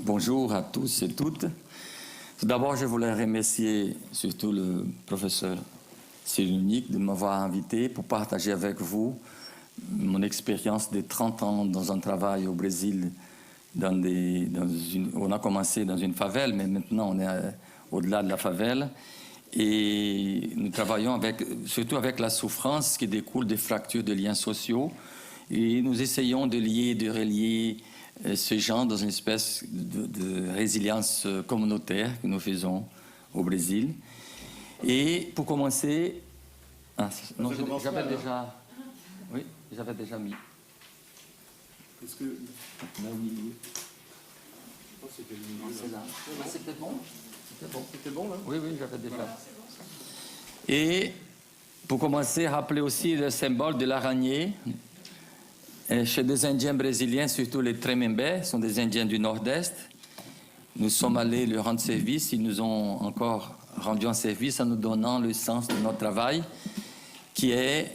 Bonjour à tous et toutes. Tout d'abord, je voulais remercier surtout le professeur Cyrulnik de m'avoir invité pour partager avec vous mon expérience de 30 ans dans un travail au Brésil. On a commencé dans une favela, mais maintenant on est au-delà de la favela. Et nous travaillons surtout avec la souffrance qui découle des fractures de liens sociaux. Et nous essayons de lier, de relier ces gens dans une espèce de résilience communautaire que nous faisons au Brésil. Et pour commencer... non, j'avais déjà... Oui, j'avais déjà mis. Est-ce que... Là, au milieu. Oh, c'était là. C'était bon. C'était bon, là? Oui, j'avais déjà. Voilà. Et pour commencer, rappeler aussi le symbole de l'araignée. Chez des Indiens brésiliens, surtout les Tremembé, sont des Indiens du Nord-Est. Nous sommes allés leur rendre service. Ils nous ont encore rendu un service en nous donnant le sens de notre travail, qui est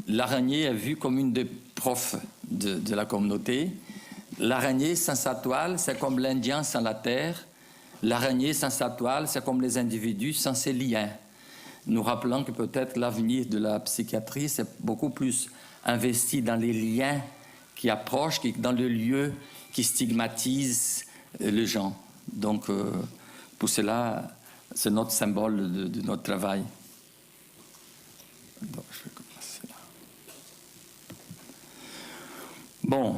l'araignée est vue comme une des profs de la communauté. L'araignée sans sa toile, c'est comme l'Indien sans la terre. L'araignée sans sa toile, c'est comme les individus sans ses liens. Nous rappelons que peut-être l'avenir de la psychiatrie, c'est beaucoup plus investi dans les liens qui approchent, dans le lieu qui stigmatise les gens. Donc, pour cela, c'est notre symbole de notre travail. Donc, je vais commencer là. Bon,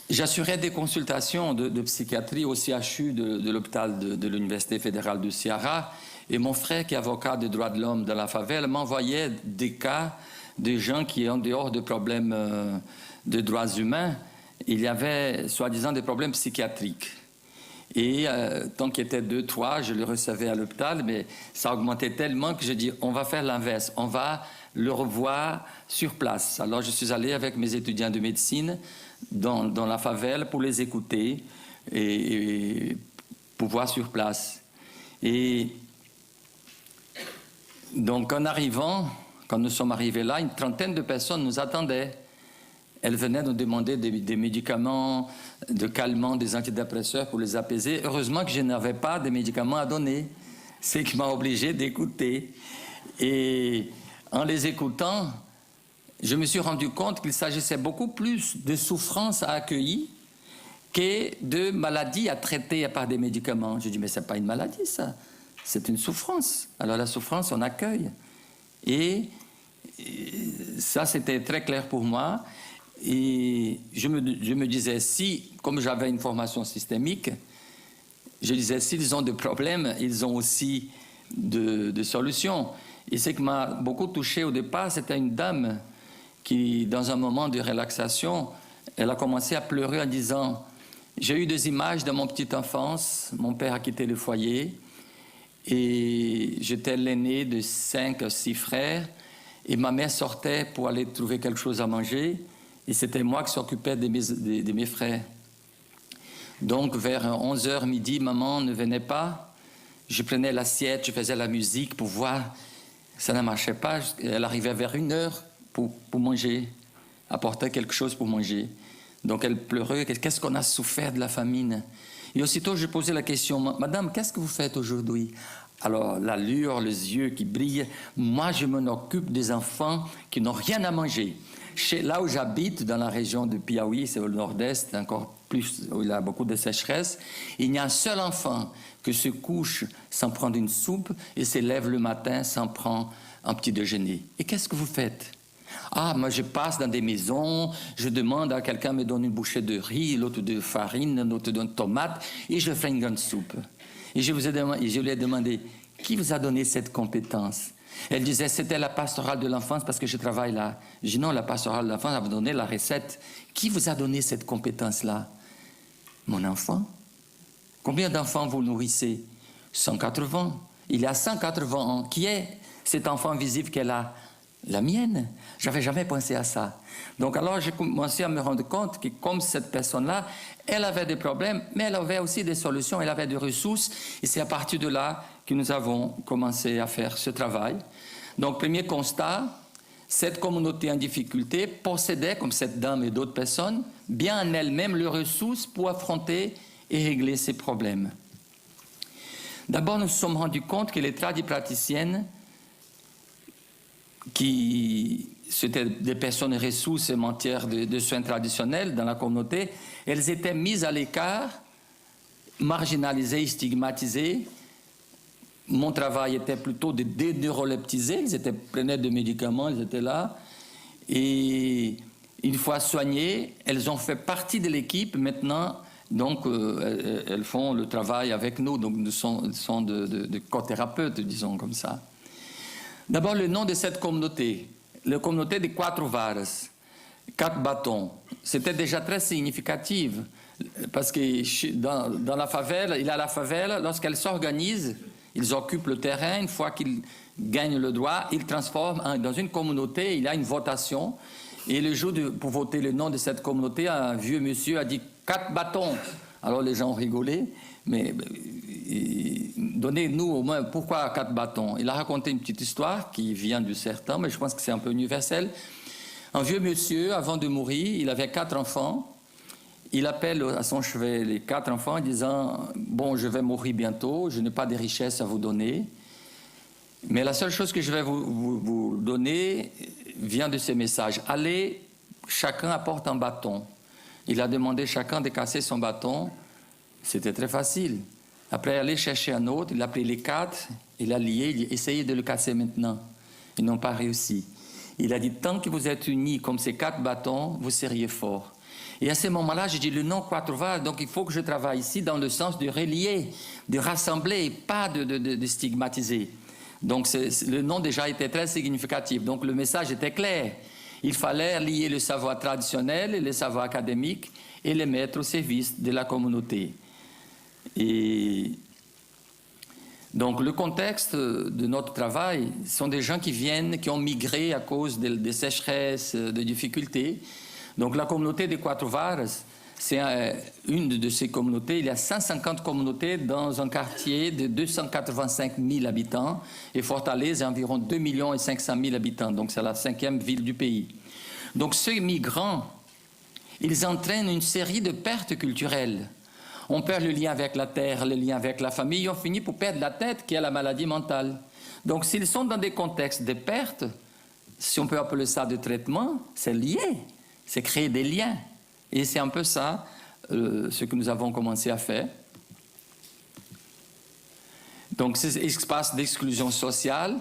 j'assurais des consultations de psychiatrie au CHU de l'hôpital de l'Université fédérale du Ceará, et mon frère, qui est avocat des droits de l'homme de la favela, m'envoyait des cas de gens qui, en dehors de problèmes de droits humains, il y avait soi-disant des problèmes psychiatriques. Et tant qu'il était 2, 3, je le recevais à l'hôpital, mais ça augmentait tellement que j'ai dit, on va faire l'inverse, on va le revoir sur place. Alors je suis allé avec mes étudiants de médecine dans la favela pour les écouter et pour voir sur place. Et donc en arrivant, quand nous sommes arrivés là, une trentaine de personnes nous attendaient. Elles venaient nous demander des médicaments, de calmants, des antidépresseurs pour les apaiser. Heureusement que je n'avais pas de médicaments à donner, ce qui m'a obligé d'écouter. Et en les écoutant, je me suis rendu compte qu'il s'agissait beaucoup plus de souffrances à accueillir que de maladies à traiter par des médicaments. Je dis, mais ce n'est pas une maladie, ça. C'est une souffrance. Alors la souffrance, on accueille. Et ça, c'était très clair pour moi. Et je me disais, si, comme j'avais une formation systémique, je disais, s'ils ont des problèmes, ils ont aussi de solutions. Et ce qui m'a beaucoup touché au départ, c'était une dame qui, dans un moment de relaxation, elle a commencé à pleurer en disant, j'ai eu des images de mon petite enfance, mon père a quitté le foyer, et j'étais l'aîné de 5 ou 6 frères, et ma mère sortait pour aller trouver quelque chose à manger, et c'était moi qui s'occupais de mes frères. Donc, vers 11h midi, maman ne venait pas. Je prenais l'assiette, je faisais la musique pour voir. Ça ne marchait pas. Elle arrivait vers 1h pour manger, apporter quelque chose pour manger. Donc, elle pleurait. Qu'est-ce qu'on a souffert de la famine? Et aussitôt, je posais la question, Madame, qu'est-ce que vous faites aujourd'hui? Alors, l'allure, les yeux qui brillent. Moi, je m'en occupe des enfants qui n'ont rien à manger. Là où j'habite, dans la région de Piauí, c'est au nord-est, encore plus, où il y a beaucoup de sécheresse, il n'y a un seul enfant qui se couche sans prendre une soupe et se lève le matin sans prendre un petit déjeuner. Et qu'est-ce que vous faites? Ah, moi je passe dans des maisons, je demande à quelqu'un me donne une bouchée de riz, l'autre de farine, l'autre donne tomate, et je fais une grande soupe. Et je lui ai demandé, qui vous a donné cette compétence? Elle disait, c'était la pastorale de l'enfance parce que je travaille là. Je dis, non, la pastorale de l'enfance a donné la recette. Qui vous a donné cette compétence-là? Mon enfant. Combien d'enfants vous nourrissez? 180. Il y a 180 ans. Qui est cet enfant visible qu'elle a? La mienne. Je n'avais jamais pensé à ça. Donc alors, j'ai commencé à me rendre compte que comme cette personne-là, elle avait des problèmes, mais elle avait aussi des solutions, elle avait des ressources. Et c'est à partir de là que nous avons commencé à faire ce travail. Donc, premier constat, cette communauté en difficulté possédait, comme cette dame et d'autres personnes, bien en elle-même les ressources pour affronter et régler ces problèmes. D'abord, nous nous sommes rendus compte que les tradipraticiennes, qui c'était des personnes ressources en matière de soins traditionnels dans la communauté, elles étaient mises à l'écart, marginalisées, stigmatisées. Mon travail était plutôt de déneuroleptiser, ils prenaient des médicaments, ils étaient là. Et une fois soignées, elles ont fait partie de l'équipe maintenant. Donc, elles font le travail avec nous. Donc, nous sont de co-thérapeutes, disons comme ça. D'abord, le nom de cette communauté. La communauté des 4 varas, 4 bâtons. C'était déjà très significatif. Parce que dans la favela, lorsqu'elle s'organise, ils occupent le terrain. Une fois qu'ils gagnent le droit, ils transforment dans une communauté. Il y a une votation. Et le jour pour voter le nom de cette communauté, un vieux monsieur a dit 4 bâtons. Alors les gens ont rigolé, mais donnez-nous au moins pourquoi 4 bâtons. Il a raconté une petite histoire qui vient du certain, mais je pense que c'est un peu universel. Un vieux monsieur, avant de mourir, il avait 4 enfants. Il appelle à son chevet les 4 enfants en disant « Bon, je vais mourir bientôt, je n'ai pas de richesses à vous donner, mais la seule chose que je vais vous donner vient de ces messages. Allez, chacun apporte un bâton. » Il a demandé chacun de casser son bâton. C'était très facile. Après, aller chercher un autre, il a pris les 4, il a lié, il a essayé de le casser maintenant. Ils n'ont pas réussi. Il a dit, tant que vous êtes unis comme ces 4 bâtons, vous seriez forts. Et à ce moment-là, j'ai dit, le nom 4 varas, donc il faut que je travaille ici dans le sens de relier, de rassembler, pas de stigmatiser. Donc le nom déjà était très significatif. Donc le message était clair. Il fallait lier le savoir traditionnel et le savoir académique et les mettre au service de la communauté. Et donc le contexte de notre travail sont des gens qui ont migré à cause des sécheresses, de difficultés. Donc la communauté des 4 varas, c'est une de ces communautés. Il y a 150 communautés dans un quartier de 285 000 habitants et Fortaleza a environ 2 500 000 habitants. Donc c'est la 5e ville du pays. Donc ces migrants, ils entraînent une série de pertes culturelles. On perd le lien avec la terre, le lien avec la famille, on finit pour perdre la tête qui est la maladie mentale. Donc s'ils sont dans des contextes de pertes, si on peut appeler ça de traitement, c'est lié, c'est créer des liens. Et c'est un peu ça ce que nous avons commencé à faire. Donc, c'est espace d'exclusion sociale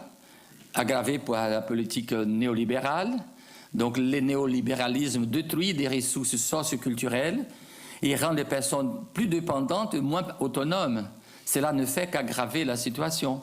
aggravé par la politique néolibérale. Donc, le néolibéralisme détruit des ressources socioculturelles et rend les personnes plus dépendantes et moins autonomes. Cela ne fait qu'aggraver la situation.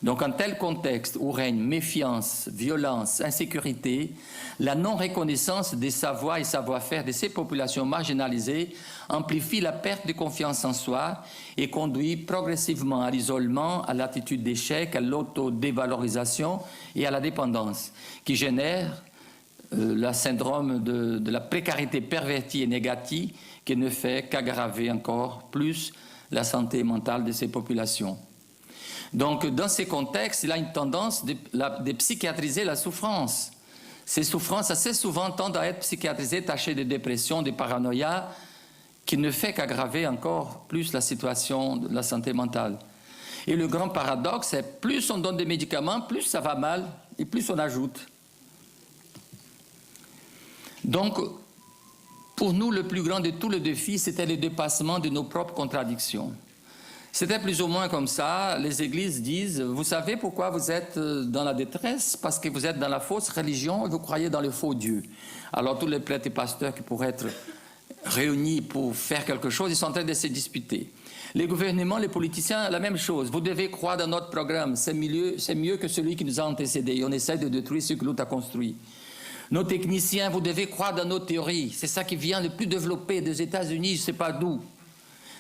Donc, en tel contexte où règne méfiance, violence, insécurité, la non-reconnaissance des savoirs et savoir-faire de ces populations marginalisées amplifie la perte de confiance en soi et conduit progressivement à l'isolement, à l'attitude d'échec, à l'autodévalorisation et à la dépendance, qui génère le syndrome de la précarité pervertie et négative qui ne fait qu'aggraver encore plus la santé mentale de ces populations. Donc, dans ces contextes, il a une tendance de psychiatriser la souffrance. Ces souffrances, assez souvent, tendent à être psychiatrisées, tachées de dépression, de paranoïa, qui ne fait qu'aggraver encore plus la situation de la santé mentale. Et le grand paradoxe, c'est plus on donne des médicaments, plus ça va mal, et plus on ajoute. Donc, pour nous, le plus grand de tous les défis, c'était le dépassement de nos propres contradictions. C'était plus ou moins comme ça. Les églises disent, vous savez pourquoi vous êtes dans la détresse? Parce que vous êtes dans la fausse religion et vous croyez dans le faux Dieu. Alors tous les prêtres et pasteurs qui pourraient être réunis pour faire quelque chose, ils sont en train de se disputer. Les gouvernements, les politiciens, la même chose. Vous devez croire dans notre programme. C'est mieux que celui qui nous a antécédés. Et on essaie de détruire ce que l'autre a construit. Nos techniciens, vous devez croire dans nos théories. C'est ça qui vient le plus développé des États-Unis, je ne sais pas d'où.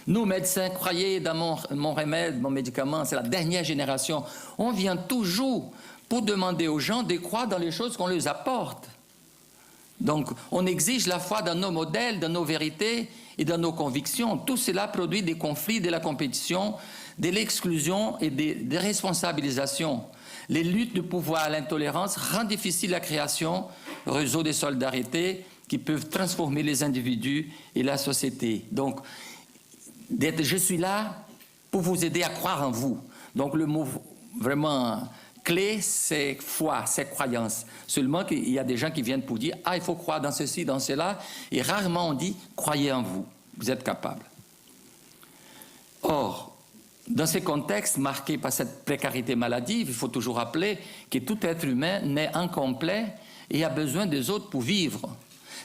Nous, médecins, croyez dans mon remède, mon médicament, c'est la dernière génération. On vient toujours pour demander aux gens de croire dans les choses qu'on leur apporte. Donc, on exige la foi dans nos modèles, dans nos vérités et dans nos convictions. Tout cela produit des conflits, de la compétition, de l'exclusion et des responsabilisations. Les luttes de pouvoir à l'intolérance rendent difficile la création de réseaux de solidarité qui peuvent transformer les individus et la société. Donc, d'être « je suis là pour vous aider à croire en vous ». Donc le mot vraiment clé, c'est foi, c'est croyance. Seulement qu'il y a des gens qui viennent pour dire « ah, il faut croire dans ceci, dans cela », et rarement on dit « croyez en vous, vous êtes capable ». Or, dans ces contextes marqués par cette précarité maladive, il faut toujours rappeler que tout être humain naît incomplet et a besoin des autres pour vivre.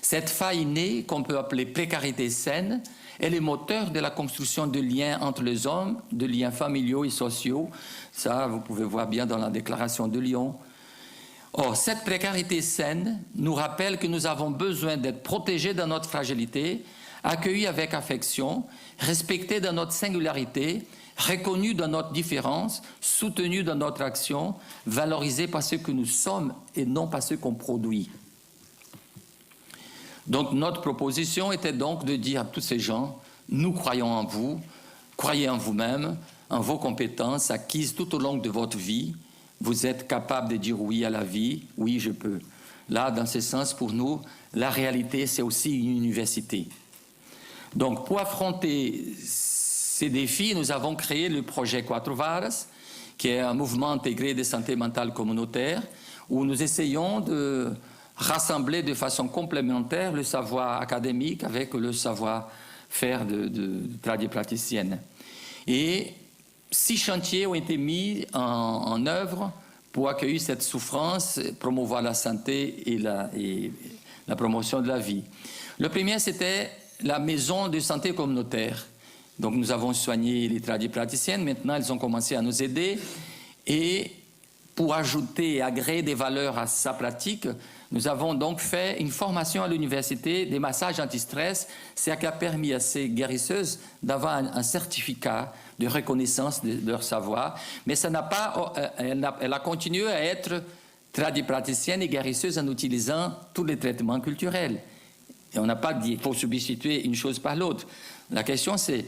Cette faille innée, qu'on peut appeler précarité saine, est le moteur de la construction de liens entre les hommes, de liens familiaux et sociaux. Ça, vous pouvez voir bien dans la Déclaration de Lyon. Or, cette précarité saine nous rappelle que nous avons besoin d'être protégés dans notre fragilité, accueillis avec affection, respectés dans notre singularité, reconnus dans notre différence, soutenus dans notre action, valorisés par ce que nous sommes et non par ce qu'on produit. Donc notre proposition était donc de dire à tous ces gens, nous croyons en vous, croyez en vous-même, en vos compétences acquises tout au long de votre vie. Vous êtes capable de dire oui à la vie, oui je peux. Là, dans ce sens, pour nous, la réalité c'est aussi une université. Donc pour affronter ces défis, nous avons créé le projet Quatro Varas, qui est un mouvement intégré de santé mentale communautaire, où nous essayons de rassembler de façon complémentaire le savoir académique avec le savoir-faire de tradipraticienne. Et 6 chantiers ont été mis en œuvre pour accueillir cette souffrance, promouvoir la santé et la promotion de la vie. Le premier, c'était la maison de santé communautaire. Donc nous avons soigné les tradipraticiennes, maintenant elles ont commencé à nous aider et pour ajouter et agréer des valeurs à sa pratique, nous avons donc fait une formation à l'université des massages anti-stress, ce qui a permis à ces guérisseuses d'avoir un certificat de reconnaissance de leur savoir, mais ça n'a pas, elle a continué à être tradipraticienne et guérisseuse en utilisant tous les traitements culturels. Et on n'a pas dit qu'il faut substituer une chose par l'autre. La question c'est,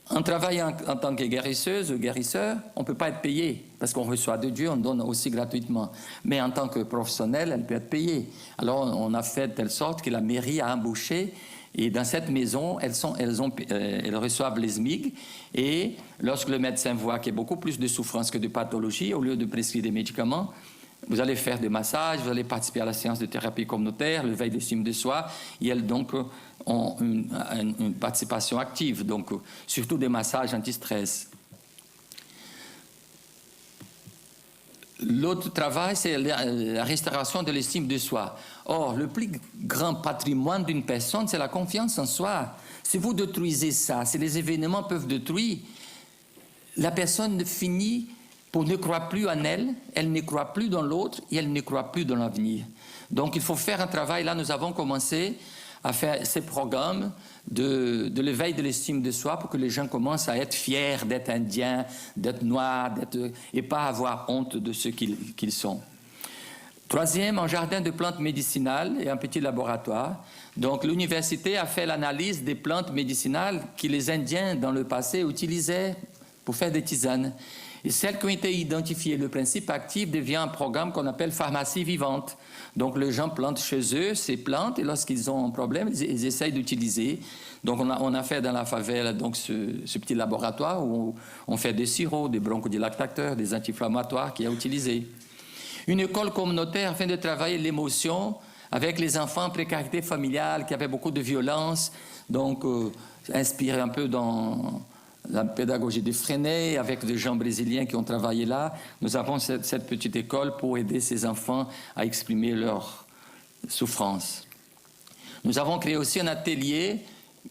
en travaillant en tant que guérisseuse ou guérisseur, on ne peut pas être payé, parce qu'on reçoit de Dieu, on donne aussi gratuitement. Mais en tant que professionnel, elle peut être payée. Alors on a fait de telle sorte que la mairie a embauché, et dans cette maison, elles reçoivent les SMIG, et lorsque le médecin voit qu'il y a beaucoup plus de souffrance que de pathologie, au lieu de prescrire des médicaments, vous allez faire des massages, vous allez participer à la séance de thérapie communautaire, le veille d'estime de soi, et elles donc ont une participation active, donc surtout des massages anti-stress. L'autre travail, c'est la restauration de l'estime de soi. Or, le plus grand patrimoine d'une personne, c'est la confiance en soi. Si vous détruisez ça, si les événements peuvent détruire, la personne finit pour ne croire plus en elle, elle ne croit plus dans l'autre et elle ne croit plus dans l'avenir. Donc il faut faire un travail. Là, nous avons commencé à faire ces programmes de l'éveil de l'estime de soi pour que les gens commencent à être fiers d'être indiens, d'être noirs, et pas avoir honte de ce qu'ils sont. Troisième, un jardin de plantes médicinales et un petit laboratoire. Donc l'université a fait l'analyse des plantes médicinales que les Indiens dans le passé utilisaient pour faire des tisanes. Et celles qui ont été identifiées, le principe actif devient un programme qu'on appelle pharmacie vivante. Donc les gens plantent chez eux ces plantes et lorsqu'ils ont un problème, ils essayent d'utiliser. Donc on a fait dans la favela donc, ce petit laboratoire où on fait des sirops, des bronchodilatateurs, des anti-inflammatoires qu'il y a utilisés. Une école communautaire afin de travailler l'émotion avec les enfants en précarité familiale qui avaient beaucoup de violence, donc inspiré un peu dans la pédagogie de Freinet, avec des gens brésiliens qui ont travaillé là. Nous avons cette petite école pour aider ces enfants à exprimer leur souffrance. Nous avons créé aussi un atelier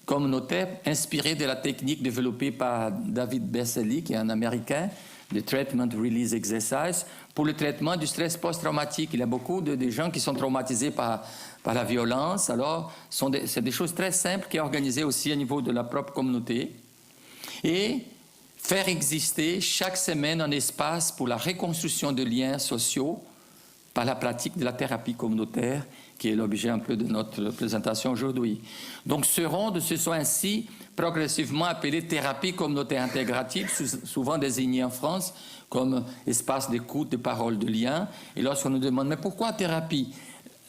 communautaire inspiré de la technique développée par David Berceli, qui est un Américain, de Treatment Release Exercise, pour le traitement du stress post-traumatique. Il y a beaucoup de gens qui sont traumatisés par la violence. Alors, c'est des choses très simples qui sont organisées aussi au niveau de la propre communauté. Et faire exister chaque semaine un espace pour la reconstruction de liens sociaux par la pratique de la thérapie communautaire, qui est l'objet un peu de notre présentation aujourd'hui. Donc ce sont ainsi progressivement appelées thérapies communautaires intégratives, souvent désignées en France comme espace d'écoute, de parole, de lien. Et lorsqu'on nous demande « mais pourquoi thérapie ?»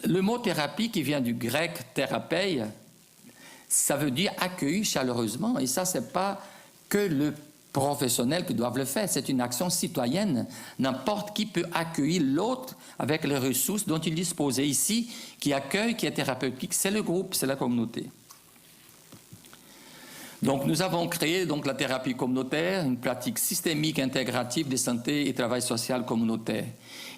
Le mot thérapie, qui vient du grec thérapei, ça veut dire accueillir chaleureusement. Et ça, ce n'est pas que le professionnel qui doit le faire, c'est une action citoyenne. N'importe qui peut accueillir l'autre avec les ressources dont il dispose. Et ici, qui accueille, qui est thérapeutique, c'est le groupe, c'est la communauté. Donc, nous avons créé donc, la thérapie communautaire, une pratique systémique intégrative de santé et travail social communautaire.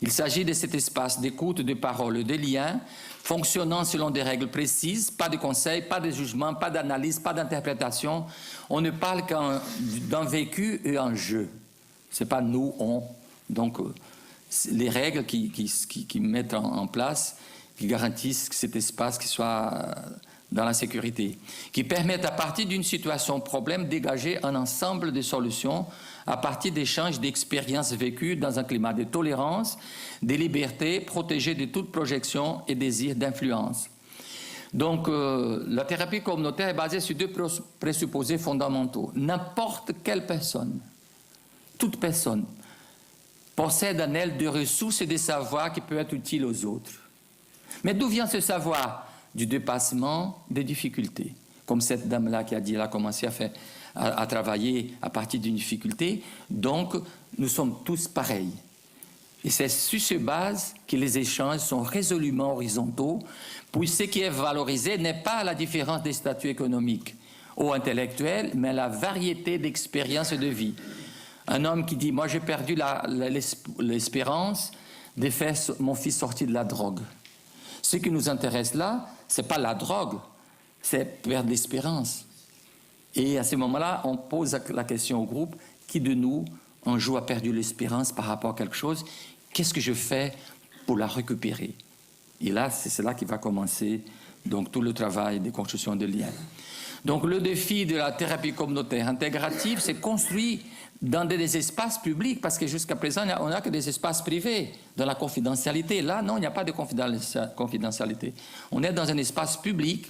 Il s'agit de cet espace d'écoute, de parole, de liens, fonctionnant selon des règles précises, pas de conseils, pas de jugements, pas d'analyse, pas d'interprétation. On ne parle d'un vécu et un jeu. Ce n'est pas nous, on. Donc, les règles qui mettent en place, qui garantissent que cet espace qui soit dans la sécurité, qui permettent à partir d'une situation problème dégager un ensemble de solutions à partir d'échanges d'expériences vécues dans un climat de tolérance, de liberté, protégé de toute projection et désir d'influence. Donc, la thérapie communautaire est basée sur deux présupposés fondamentaux. N'importe quelle personne, toute personne, possède en elle des ressources et des savoirs qui peuvent être utiles aux autres. Mais d'où vient ce savoir? Du dépassement des difficultés. Comme cette dame-là qui a dit, elle a commencé à travailler à partir d'une difficulté. Donc, nous sommes tous pareils. Et c'est sur ces bases que les échanges sont résolument horizontaux, puis ce qui est valorisé n'est pas la différence des statuts économiques ou intellectuels, mais la variété d'expériences et de vie. Un homme qui dit « Moi, j'ai perdu l'espérance de faire mon fils sortir de la drogue ». Ce qui nous intéresse là, ce n'est pas la drogue, c'est perdre l'espérance. Et à ce moment-là, on pose la question au groupe, qui de nous, un jour, a perdu l'espérance par rapport à quelque chose? Qu'est-ce que je fais pour la récupérer? Et là, c'est là qu'il va commencer donc, tout le travail de construction de liens. Donc le défi de la thérapie communautaire intégrative, c'est construire dans des espaces publics, parce que jusqu'à présent, on n'a que des espaces privés, dans la confidentialité. Là, non, il n'y a pas de confidentialité. On est dans un espace public,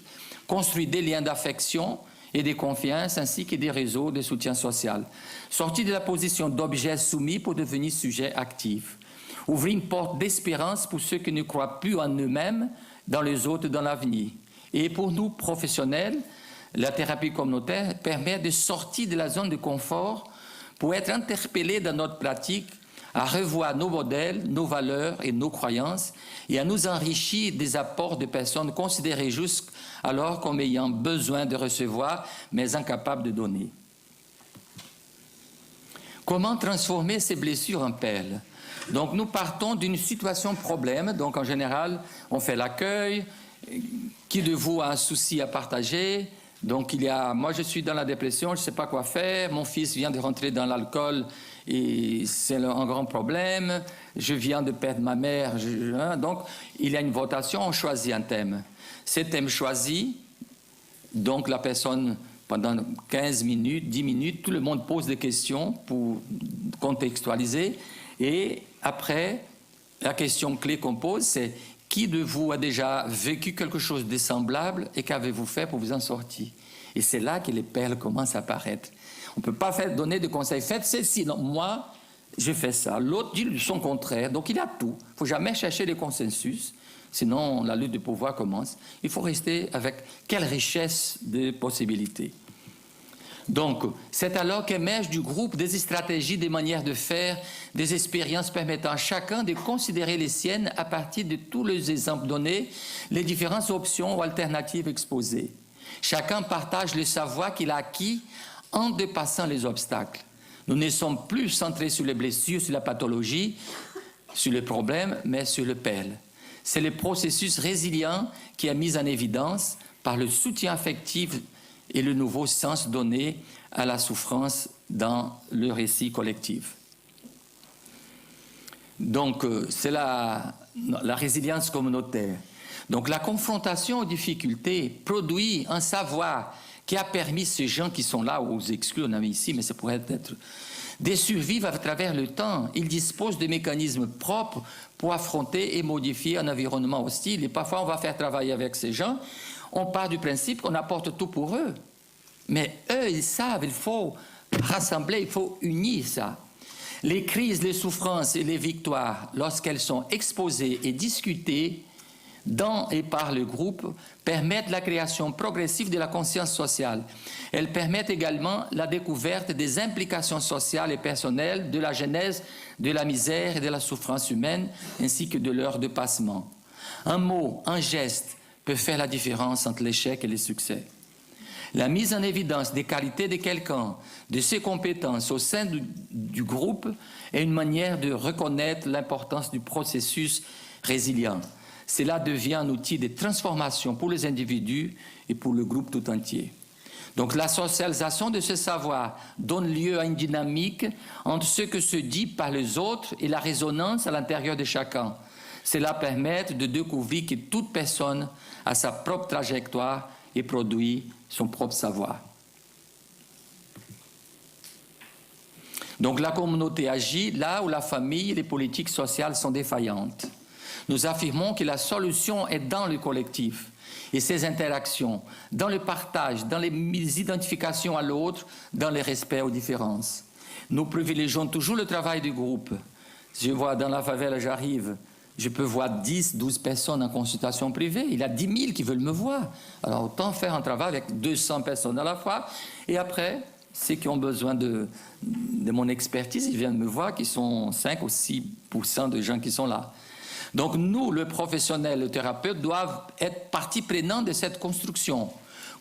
construit des liens d'affection et de confiance, ainsi que des réseaux de soutien social. Sortir de la position d'objet soumis pour devenir sujet actif. Ouvrir une porte d'espérance pour ceux qui ne croient plus en eux-mêmes, dans les autres, dans l'avenir. Et pour nous, professionnels, la thérapie communautaire permet de sortir de la zone de confort pour être interpellés dans notre pratique à revoir nos modèles, nos valeurs et nos croyances et à nous enrichir des apports de personnes considérées jusqu'alors comme ayant besoin de recevoir mais incapables de donner. Comment transformer ces blessures en perles? Donc nous partons d'une situation problème, donc en général on fait l'accueil, qui de vous a un souci à partager? Donc il y a, moi je suis dans la dépression, je ne sais pas quoi faire, mon fils vient de rentrer dans l'alcool et c'est un grand problème, je viens de perdre ma mère, donc il y a une votation, on choisit un thème. Ce thème choisi, donc la personne pendant 15 minutes, 10 minutes, tout le monde pose des questions pour contextualiser et après la question clé qu'on pose c'est: qui de vous a déjà vécu quelque chose de semblable et qu'avez-vous fait pour vous en sortir? Et c'est là que les perles commencent à apparaître. On ne peut pas donner de conseils. Faites ceci. Non, moi, je fais ça. L'autre dit son contraire. Donc il y a tout. Il ne faut jamais chercher les consensus. Sinon, la lutte de pouvoir commence. Il faut rester avec quelle richesse de possibilités. Donc, c'est alors qu'émergent du groupe des stratégies, des manières de faire, des expériences permettant à chacun de considérer les siennes à partir de tous les exemples donnés, les différentes options ou alternatives exposées. Chacun partage le savoir qu'il a acquis en dépassant les obstacles. Nous ne sommes plus centrés sur les blessures, sur la pathologie, sur les problèmes, mais sur le PEL. C'est le processus résilient qui est mis en évidence par le soutien affectif et le nouveau sens donné à la souffrance dans le récit collectif. Donc, c'est la résilience communautaire. Donc, la confrontation aux difficultés produit un savoir qui a permis ces gens qui sont là, aux exclus, on a mis ici, mais ça pourrait être, de survivre à travers le temps. Ils disposent de mécanismes propres pour affronter et modifier un environnement hostile. Et parfois, on va faire travailler avec ces gens. On part du principe qu'on apporte tout pour eux. Mais eux, ils savent, il faut rassembler, il faut unir ça. Les crises, les souffrances et les victoires, lorsqu'elles sont exposées et discutées, dans et par le groupe permettent la création progressive de la conscience sociale. Elles permettent également la découverte des implications sociales et personnelles de la genèse de la misère et de la souffrance humaine, ainsi que de leur dépassement. Un mot, un geste peut faire la différence entre l'échec et le succès. La mise en évidence des qualités de quelqu'un, de ses compétences au sein du groupe est une manière de reconnaître l'importance du processus résilient. Cela devient un outil de transformation pour les individus et pour le groupe tout entier. Donc la socialisation de ce savoir donne lieu à une dynamique entre ce que se dit par les autres et la résonance à l'intérieur de chacun. Cela permet de découvrir que toute personne a sa propre trajectoire et produit son propre savoir. Donc la communauté agit là où la famille et les politiques sociales sont défaillantes. Nous affirmons que la solution est dans le collectif et ses interactions, dans le partage, dans les identifications à l'autre, dans le respect aux différences. Nous privilégions toujours le travail du groupe. Je vois dans la favela, j'arrive, je peux voir 10, 12 personnes en consultation privée. Il y a 10 000 qui veulent me voir. Alors autant faire un travail avec 200 personnes à la fois. Et après, ceux qui ont besoin de mon expertise, ils viennent me voir, qui sont 5 ou 6% de gens qui sont là. Donc nous, le professionnel, le thérapeute, doivent être partie prenante de cette construction.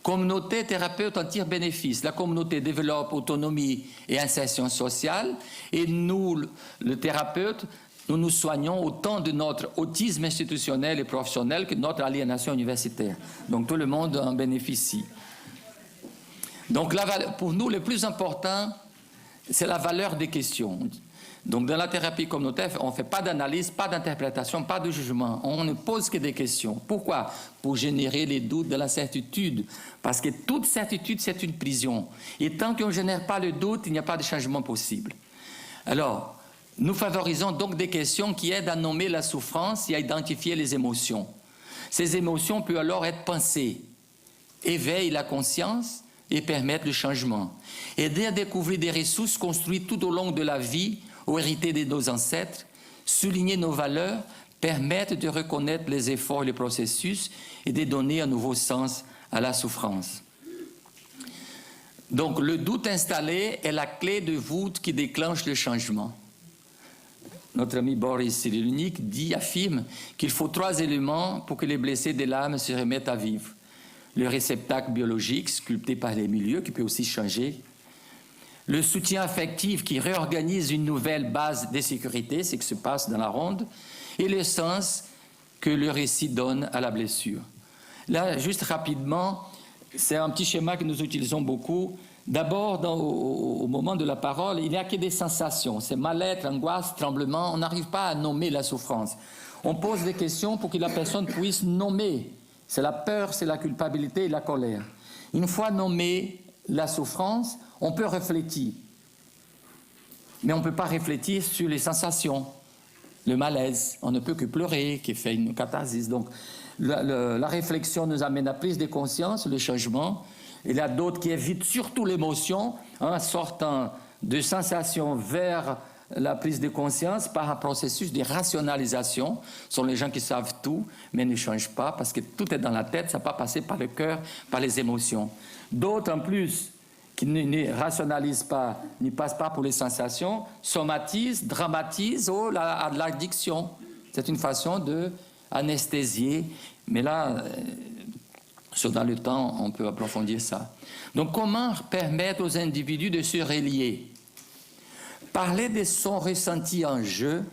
Communauté, thérapeute en tire bénéfice. La communauté développe autonomie et insertion sociale. Et nous, le thérapeute, nous nous soignons autant de notre autisme institutionnel et professionnel que de notre aliénation universitaire. Donc tout le monde en bénéficie. Donc pour nous, le plus important, c'est la valeur des questions. Donc dans la thérapie communautaire, on ne fait pas d'analyse, pas d'interprétation, pas de jugement. On ne pose que des questions. Pourquoi? Pour générer les doutes de la certitude. Parce que toute certitude, c'est une prison. Et tant qu'on ne génère pas le doute, il n'y a pas de changement possible. Alors, nous favorisons donc des questions qui aident à nommer la souffrance et à identifier les émotions. Ces émotions peuvent alors être pensées, éveillent la conscience et permettent le changement. Aider à découvrir des ressources construites tout au long de la vie ou héritées de nos ancêtres, souligner nos valeurs, permettre de reconnaître les efforts et les processus et de donner un nouveau sens à la souffrance. Donc le doute installé est la clé de voûte qui déclenche le changement. Notre ami Boris Cyrulnik affirme qu'il faut 3 éléments pour que les blessés de l'âme se remettent à vivre. Le réceptacle biologique, sculpté par les milieux, qui peut aussi changer. Le soutien affectif qui réorganise une nouvelle base de sécurité, c'est ce qui se passe dans la ronde. Et le sens que le récit donne à la blessure. Là, juste rapidement, c'est un petit schéma que nous utilisons beaucoup. D'abord, au moment de la parole, il n'y a que des sensations. C'est mal-être, angoisse, tremblement. On n'arrive pas à nommer la souffrance. On pose des questions pour que la personne puisse nommer. C'est la peur, c'est la culpabilité et la colère. Une fois nommée la souffrance, on peut réfléchir. Mais on ne peut pas réfléchir sur les sensations, le malaise. On ne peut que pleurer, qui fait une catharsis. Donc, la réflexion nous amène à prise de conscience, le changement. Il y a d'autres qui évitent surtout l'émotion, sortant de sensation vers la prise de conscience par un processus de rationalisation. Ce sont les gens qui savent tout, mais ne changent pas, parce que tout est dans la tête, ça ne va pas passer par le cœur, par les émotions. D'autres, en plus, qui ne rationalisent pas, ne passent pas pour les sensations, somatisent, dramatisent l'addiction. C'est une façon d'anesthésier. Mais là, dans le temps, on peut approfondir ça. Donc, comment permettre aux individus de se relier? Parler de son ressenti en jeu,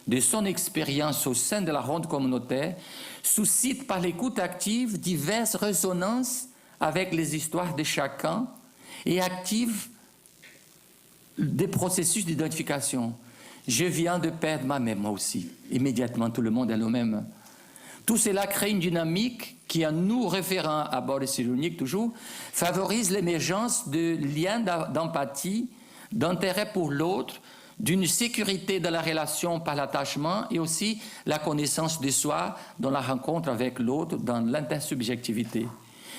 de son expérience au sein de la ronde communautaire, suscite par l'écoute active diverses résonances avec les histoires de chacun et active des processus d'identification. Je viens de perdre ma mère, moi aussi. Immédiatement, tout le monde est le même. Tout cela crée une dynamique qui, en nous référant à Boris Cyrulnik toujours, favorise l'émergence de liens d'empathie, d'intérêt pour l'autre, d'une sécurité dans la relation par l'attachement et aussi la connaissance de soi dans la rencontre avec l'autre, dans l'intersubjectivité.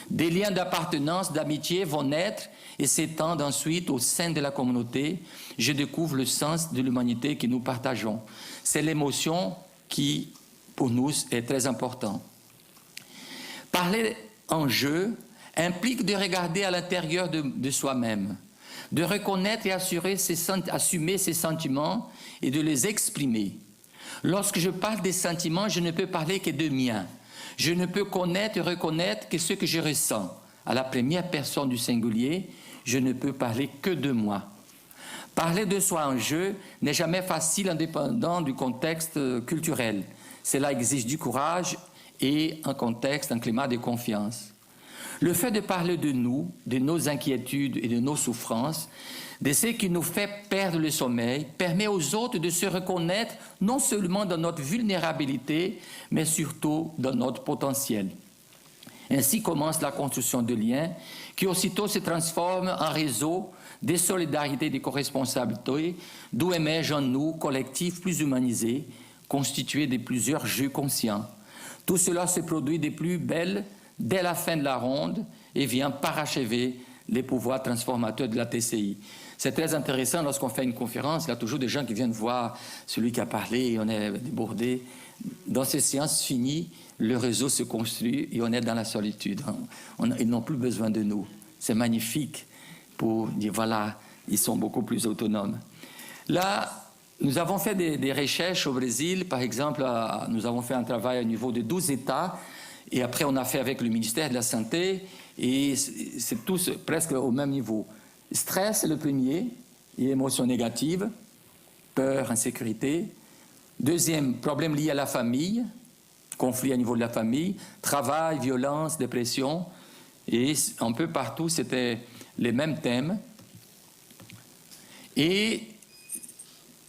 Des liens d'appartenance, d'amitié vont naître et s'étendent ensuite au sein de la communauté. Je découvre le sens de l'humanité que nous partageons. C'est l'émotion qui pour nous, est très important. Parler en jeu implique de regarder à l'intérieur de soi-même, de reconnaître et assumer ses sentiments et de les exprimer. Lorsque je parle des sentiments, je ne peux parler que de miens. Je ne peux connaître et reconnaître que ce que je ressens. À la première personne du singulier, je ne peux parler que de moi. Parler de soi en jeu n'est jamais facile indépendant du contexte culturel. Cela exige du courage et un climat de confiance. Le fait de parler de nous, de nos inquiétudes et de nos souffrances, de ce qui nous fait perdre le sommeil, permet aux autres de se reconnaître non seulement dans notre vulnérabilité, mais surtout dans notre potentiel. Ainsi commence la construction de liens qui aussitôt se transforment en réseau de solidarité et de co-responsabilité, d'où émergent en nous collectifs plus humanisés, constitués de plusieurs jeux conscients. Tout cela se produit des plus belles dès la fin de la ronde et vient parachever les pouvoirs transformateurs de la TCI. C'est très intéressant, lorsqu'on fait une conférence, il y a toujours des gens qui viennent voir celui qui a parlé, et on est débordé. Dans ces séances finies, le réseau se construit et on est dans la solitude. Ils n'ont plus besoin de nous. C'est magnifique pour dire, voilà, ils sont beaucoup plus autonomes. Là, nous avons fait des recherches au Brésil. Par exemple, nous avons fait un travail au niveau de 12 États. Et après, on a fait avec le ministère de la Santé. Et c'est tous presque au même niveau. Stress, c'est le premier, et émotions négatives, peur, insécurité. Deuxième, problème lié à la famille, conflit au niveau de la famille, travail, violence, dépression. Et un peu partout, c'était les mêmes thèmes. Et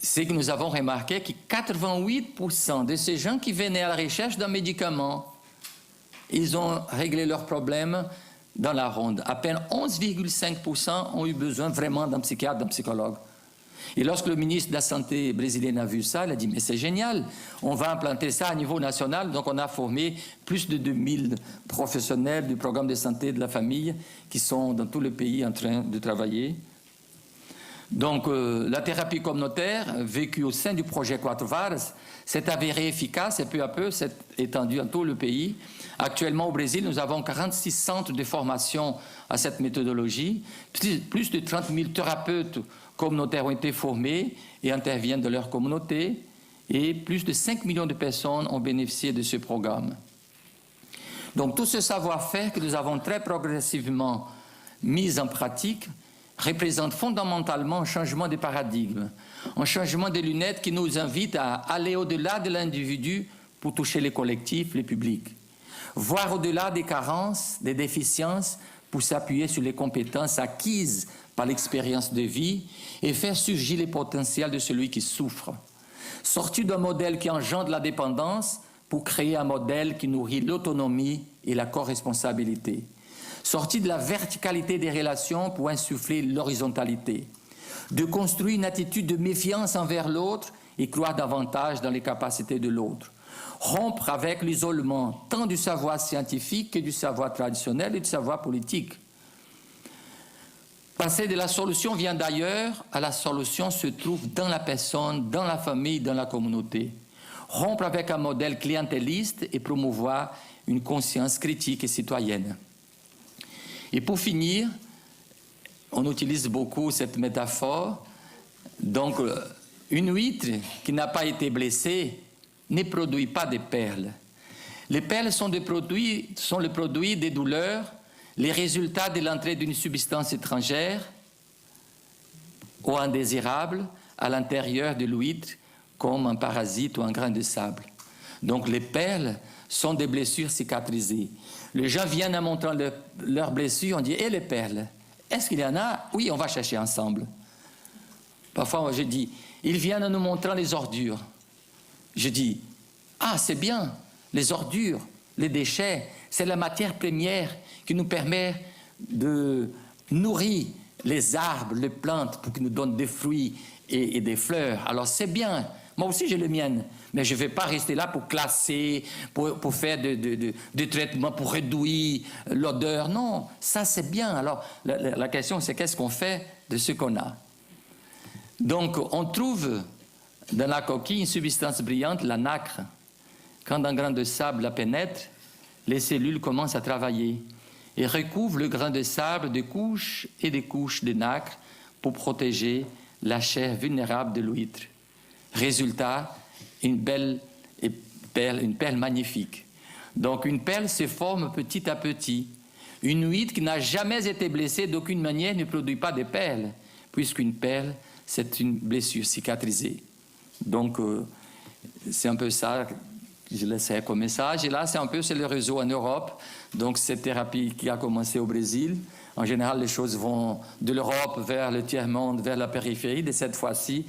c'est que nous avons remarqué que 88% de ces gens qui venaient à la recherche d'un médicament, ils ont réglé leurs problèmes dans la ronde. À peine 11,5% ont eu besoin vraiment d'un psychiatre, d'un psychologue. Et lorsque le ministre de la Santé brésilien a vu ça, il a dit « mais c'est génial, on va implanter ça à niveau national ». Donc on a formé plus de 2000 professionnels du programme de santé de la famille qui sont dans tout le pays en train de travailler. Donc la thérapie communautaire, vécue au sein du projet Quatro Varas, s'est avérée efficace et peu à peu s'est étendue dans tout le pays. Actuellement au Brésil, nous avons 46 centres de formation à cette méthodologie. Plus de 30 000 thérapeutes communautaires ont été formés et interviennent dans leur communauté. Et plus de 5 millions de personnes ont bénéficié de ce programme. Donc tout ce savoir-faire que nous avons très progressivement mis en pratique représente fondamentalement un changement de paradigme, un changement de lunettes qui nous invite à aller au-delà de l'individu pour toucher les collectifs, les publics. Voir au-delà des carences, des déficiences, pour s'appuyer sur les compétences acquises par l'expérience de vie et faire surgir les potentiels de celui qui souffre. Sortir d'un modèle qui engendre la dépendance pour créer un modèle qui nourrit l'autonomie et la co-responsabilité. Sortir de la verticalité des relations pour insuffler l'horizontalité. De construire une attitude de méfiance envers l'autre et croire davantage dans les capacités de l'autre. Rompre avec l'isolement tant du savoir scientifique que du savoir traditionnel et du savoir politique. Passer de la solution vient d'ailleurs à la solution se trouve dans la personne, dans la famille, dans la communauté. Rompre avec un modèle clientéliste et promouvoir une conscience critique et citoyenne. Et pour finir, on utilise beaucoup cette métaphore. Donc, une huître qui n'a pas été blessée ne produit pas de perles. Les perles sont le produit des douleurs, les résultats de l'entrée d'une substance étrangère ou indésirable à l'intérieur de l'huître, comme un parasite ou un grain de sable. Donc les perles sont des blessures cicatrisées. Les gens viennent en montrant leurs blessures, on dit « et les perles? Est-ce qu'il y en a? Oui, on va chercher ensemble. » Parfois, je dis « ils viennent en nous montrant les ordures. » Je dis « ah, c'est bien, les ordures, les déchets, c'est la matière première qui nous permet de nourrir les arbres, les plantes pour qu'ils nous donnent des fruits et des fleurs. Alors c'est bien, moi aussi j'ai les miennes, mais je ne vais pas rester là pour classer, pour faire des traitements, pour réduire l'odeur. Non, ça c'est bien. Alors la question c'est qu'est-ce qu'on fait de ce qu'on a? Donc on trouve dans la coquille une substance brillante, la nacre. quand un grain de sable la pénètre, les cellules commencent à travailler et recouvrent le grain de sable de couches et des couches de nacre pour protéger la chair vulnérable de l'huître. Résultat, une perle magnifique. Donc une perle se forme petit à petit. Une huître qui n'a jamais été blessée d'aucune manière ne produit pas de perles, puisqu'une perle, c'est une blessure cicatrisée. Donc c'est un peu ça que je laissais comme message. Et là, c'est le réseau en Europe. Donc cette thérapie qui a commencé au Brésil. En général, les choses vont de l'Europe vers le tiers-monde, vers la périphérie. Et cette fois-ci,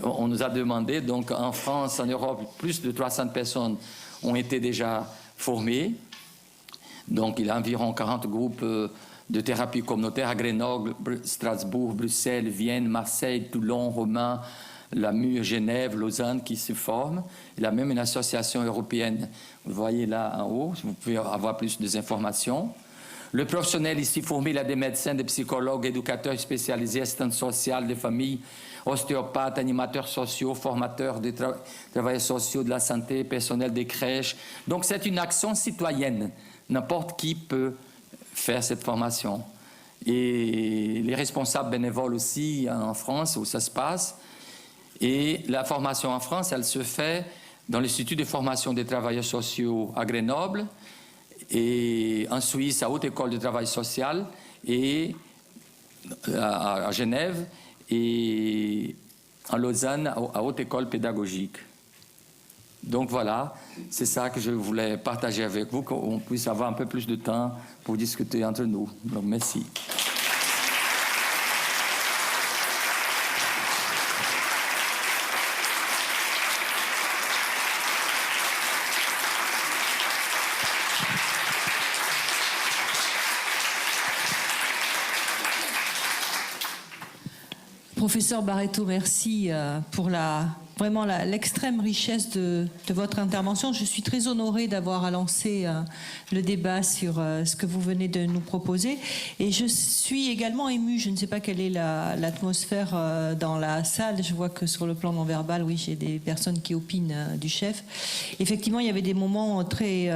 on nous a demandé, donc en France, en Europe, plus de 300 personnes ont été déjà formées. Donc il y a environ 40 groupes de thérapie communautaire à Grenoble, Strasbourg, Bruxelles, Vienne, Marseille, Toulon, Romain, Namur, Genève, Lausanne qui se forment. Il y a même une association européenne. Vous voyez là en haut, vous pouvez avoir plus d'informations. Le professionnel ici formé, il y a des médecins, des psychologues, éducateurs spécialisés, assistants sociaux, des familles, ostéopathes, animateurs sociaux, formateurs de travailleurs sociaux de la santé, personnel des crèches. Donc c'est une action citoyenne. N'importe qui peut faire cette formation. Et les responsables bénévoles aussi en France, où ça se passe. Et la formation en France, elle se fait dans l'Institut de formation des travailleurs sociaux à Grenoble, et en Suisse, à Haute École de Travail Social, et à Genève, et en Lausanne, à Haute École Pédagogique. Donc voilà, c'est ça que je voulais partager avec vous, qu'on puisse avoir un peu plus de temps pour discuter entre nous. Donc merci. Professeur Barreto, merci pour vraiment l'extrême richesse de votre intervention. Je suis très honorée d'avoir à lancer le débat sur ce que vous venez de nous proposer. Et je suis également émue, je ne sais pas quelle est l'atmosphère dans la salle. Je vois que sur le plan non verbal, oui, j'ai des personnes qui opinent du chef. Effectivement, il y avait des moments très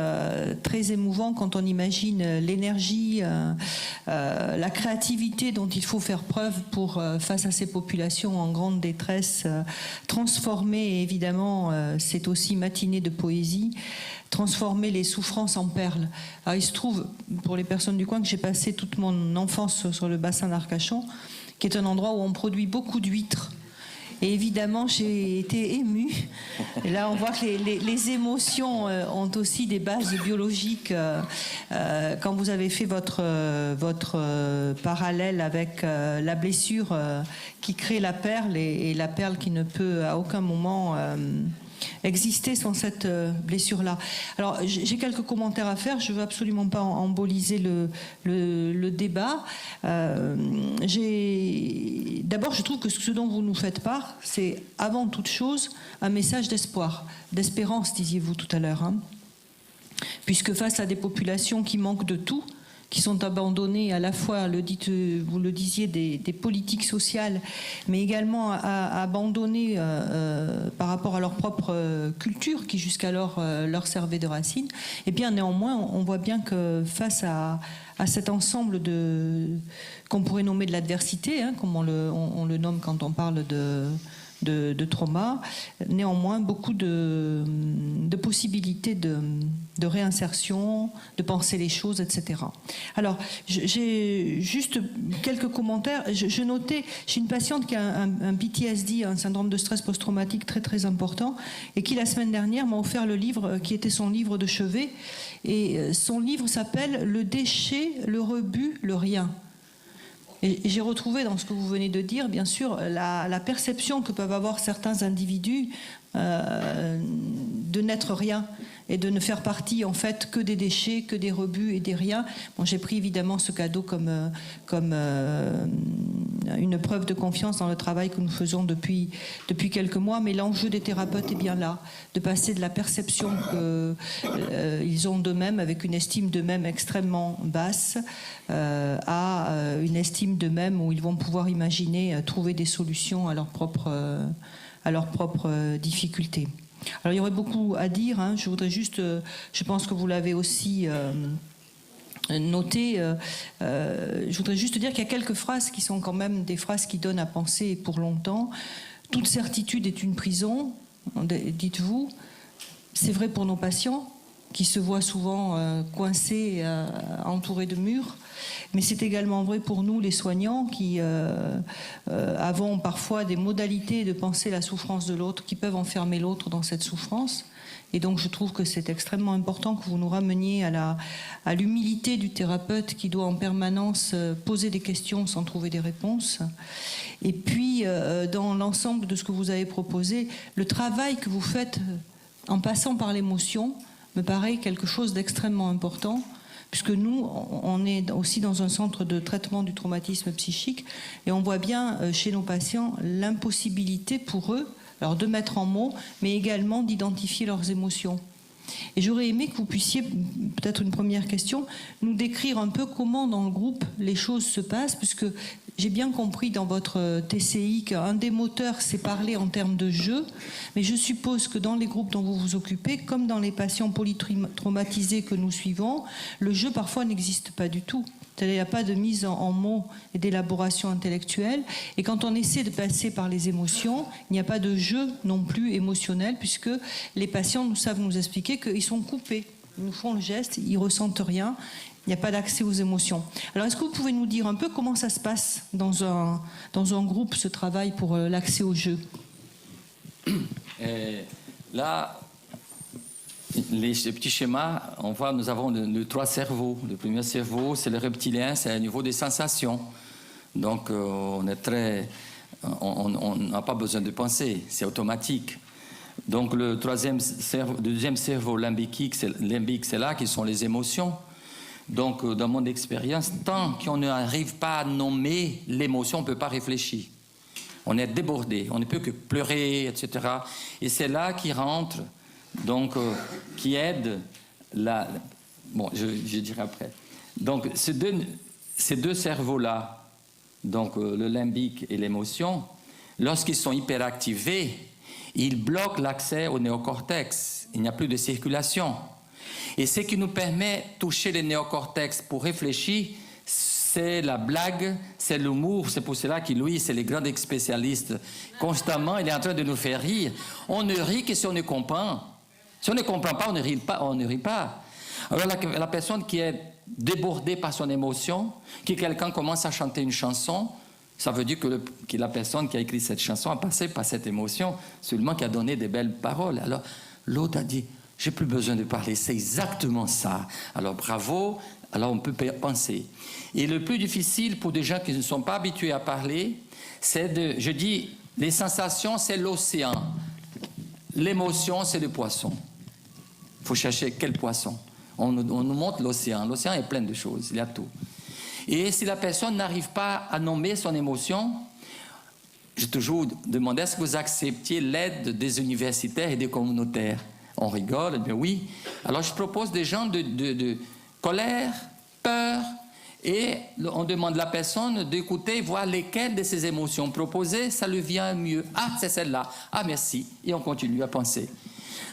émouvants quand on imagine l'énergie, la créativité dont il faut faire preuve pour, face à ces populations en grande détresse, transformer, et évidemment, c'est aussi matinée de poésie, transformer les souffrances en perles. Alors, il se trouve, pour les personnes du coin, que j'ai passé toute mon enfance sur le bassin d'Arcachon, qui est un endroit où on produit beaucoup d'huîtres. Et évidemment, j'ai été émue. Et là, on voit que les émotions ont aussi des bases biologiques. Quand vous avez fait votre parallèle avec la blessure qui crée la perle et la perle qui ne peut à aucun moment exister sans cette blessure-là. Alors, j'ai quelques commentaires à faire. Je ne veux absolument pas emboliser le débat. D'abord, je trouve que ce dont vous nous faites part, c'est avant toute chose un message d'espoir, d'espérance, disiez-vous tout à l'heure. Hein. Puisque face à des populations qui manquent de tout, qui sont abandonnés à la fois, vous le disiez, des politiques sociales, mais également abandonnés par rapport à leur propre culture, qui jusqu'alors leur servait de racine, et bien néanmoins, on voit bien que face à cet ensemble qu'on pourrait nommer de l'adversité, hein, comme on le nomme quand on parle de trauma, néanmoins beaucoup de possibilités de réinsertion, de penser les choses, etc. Alors, j'ai juste quelques commentaires. Je notais, j'ai une patiente qui a un PTSD, un syndrome de stress post-traumatique très très important, et qui la semaine dernière m'a offert le livre qui était son livre de chevet, et son livre s'appelle « Le déchet, le rebut, le rien ». Et j'ai retrouvé dans ce que vous venez de dire, bien sûr, la perception que peuvent avoir certains individus de n'être rien et de ne faire partie, en fait, que des déchets, que des rebuts et des riens. Bon, j'ai pris évidemment ce cadeau comme une preuve de confiance dans le travail que nous faisons depuis quelques mois, mais l'enjeu des thérapeutes est bien là, de passer de la perception qu'ils ont d'eux-mêmes, avec une estime d'eux-mêmes extrêmement basse, à une estime d'eux-mêmes où ils vont pouvoir imaginer trouver des solutions à leurs propres difficultés. Alors il y aurait beaucoup à dire, hein. Je voudrais juste, je pense que vous l'avez aussi noté, je voudrais juste dire qu'il y a quelques phrases qui sont quand même des phrases qui donnent à penser pour longtemps. Toute certitude est une prison, dites-vous. C'est vrai pour nos patients, qui se voient souvent coincés, entourés de murs. Mais c'est également vrai pour nous, les soignants, qui avons parfois des modalités de penser la souffrance de l'autre, qui peuvent enfermer l'autre dans cette souffrance. Et donc je trouve que c'est extrêmement important que vous nous rameniez à l'humilité du thérapeute qui doit en permanence poser des questions sans trouver des réponses. Et puis, dans l'ensemble de ce que vous avez proposé, le travail que vous faites en passant par l'émotion me paraît quelque chose d'extrêmement important, puisque nous, on est aussi dans un centre de traitement du traumatisme psychique, et on voit bien chez nos patients l'impossibilité pour eux, alors de mettre en mots, mais également d'identifier leurs émotions. Et j'aurais aimé que vous puissiez, peut-être une première question, nous décrire un peu comment dans le groupe les choses se passent, puisque j'ai bien compris dans votre TCI qu'un des moteurs, c'est parler en termes de jeu, mais je suppose que dans les groupes dont vous vous occupez, comme dans les patients polytraumatisés que nous suivons, le jeu parfois n'existe pas du tout. Il n'y a pas de mise en mots et d'élaboration intellectuelle. Et quand on essaie de passer par les émotions, il n'y a pas de jeu non plus émotionnel, puisque les patients nous savent nous expliquer qu'ils sont coupés. Ils nous font le geste, ils ne ressentent rien. Il n'y a pas d'accès aux émotions. Alors, est-ce que vous pouvez nous dire un peu comment ça se passe dans un groupe, ce travail pour l'accès au jeu? Là, ce petit schéma, on voit, nous avons trois cerveaux. Le premier cerveau, c'est le reptilien, c'est au niveau des sensations. Donc, on n'a pas besoin de penser, c'est automatique. Donc, le deuxième cerveau, limbique, c'est là qui sont les émotions. Donc, dans mon expérience, tant qu'on n'arrive pas à nommer l'émotion, on ne peut pas réfléchir. On est débordé, on ne peut que pleurer, etc. Et c'est là qui rentre, donc, qui aide bon, je dirai après. Donc, ces deux cerveaux-là, donc le limbique et l'émotion, lorsqu'ils sont hyperactivés, ils bloquent l'accès au néocortex. Il n'y a plus de circulation. Et ce qui nous permet de toucher le néocortex pour réfléchir, c'est la blague, c'est l'humour. C'est pour cela que lui, c'est le grand spécialiste. Constamment, il est en train de nous faire rire. On ne rit que si on ne comprend. Si on ne comprend pas, on ne rit pas. On ne rit pas. Alors la personne qui est débordée par son émotion, que quelqu'un commence à chanter une chanson, ça veut dire que la personne qui a écrit cette chanson a passé par cette émotion, seulement qui a donné des belles paroles. Alors l'autre a dit, j'ai plus besoin de parler, c'est exactement ça. Alors bravo, alors on peut penser. Et le plus difficile pour des gens qui ne sont pas habitués à parler, c'est je dis, les sensations, c'est l'océan. L'émotion, c'est le poisson. Il faut chercher quel poisson. On nous montre l'océan. L'océan est plein de choses, il y a tout. Et si la personne n'arrive pas à nommer son émotion, j'ai toujours demandé est-ce que vous acceptiez l'aide des universitaires et des communautaires. On rigole, bien oui. Alors je propose des gens de colère, peur, et on demande à la personne d'écouter, voir lesquelles de ces émotions proposées, ça lui vient mieux. Ah, c'est celle-là. Ah, merci. Et on continue à penser.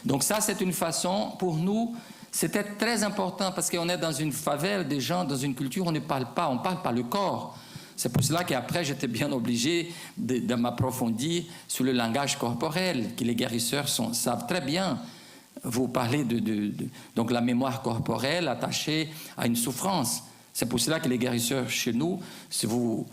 Donc ça, c'est une façon, pour nous, c'était très important parce qu'on est dans une favelle, des gens, dans une culture, on ne parle pas, on parle par le corps. C'est pour cela qu'après, j'étais bien obligé de m'approfondir sur le langage corporel, que les guérisseurs savent très bien. Vous parlez donc la mémoire corporelle attachée à une souffrance. C'est pour cela que les guérisseurs chez nous, si vous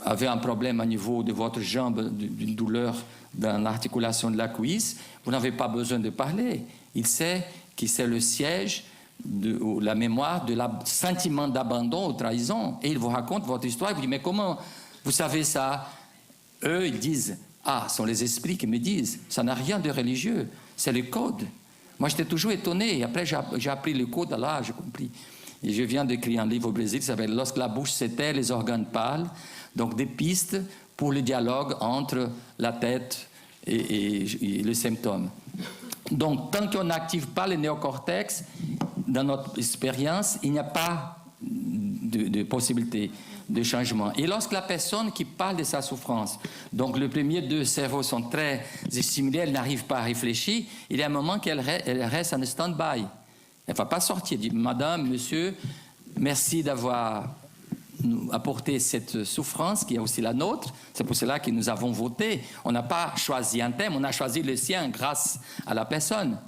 avez un problème au niveau de votre jambe, d'une douleur dans l'articulation de la cuisse, vous n'avez pas besoin de parler. Il sait que c'est le siège ou la mémoire de sentiment d'abandon ou trahison. Et il vous raconte votre histoire. Il vous dit, mais comment vous savez ça? Eux, ils disent, ah, ce sont les esprits qui me disent. Ça n'a rien de religieux. C'est le code. Moi, j'étais toujours étonné. Et après, j'ai appris le code. Là, j'ai compris. Et je viens d'écrire un livre au Brésil qui s'appelle « Lorsque la bouche s'éteint, les organes parlent ». Donc, des pistes pour le dialogue entre la tête et le symptôme. Donc, tant qu'on n'active pas le néocortex, dans notre expérience, il n'y a pas de possibilité. de changement. Et lorsque la personne qui parle de sa souffrance, donc les premiers deux cerveaux sont très stimulés, elle n'arrive pas à réfléchir, il y a un moment qu'elle reste en stand-by. Elle ne va pas sortir, elle dit « Madame, monsieur, merci d'avoir nous apporté cette souffrance qui est aussi la nôtre. C'est pour cela que nous avons voté. On n'a pas choisi un thème, on a choisi le sien grâce à la personne.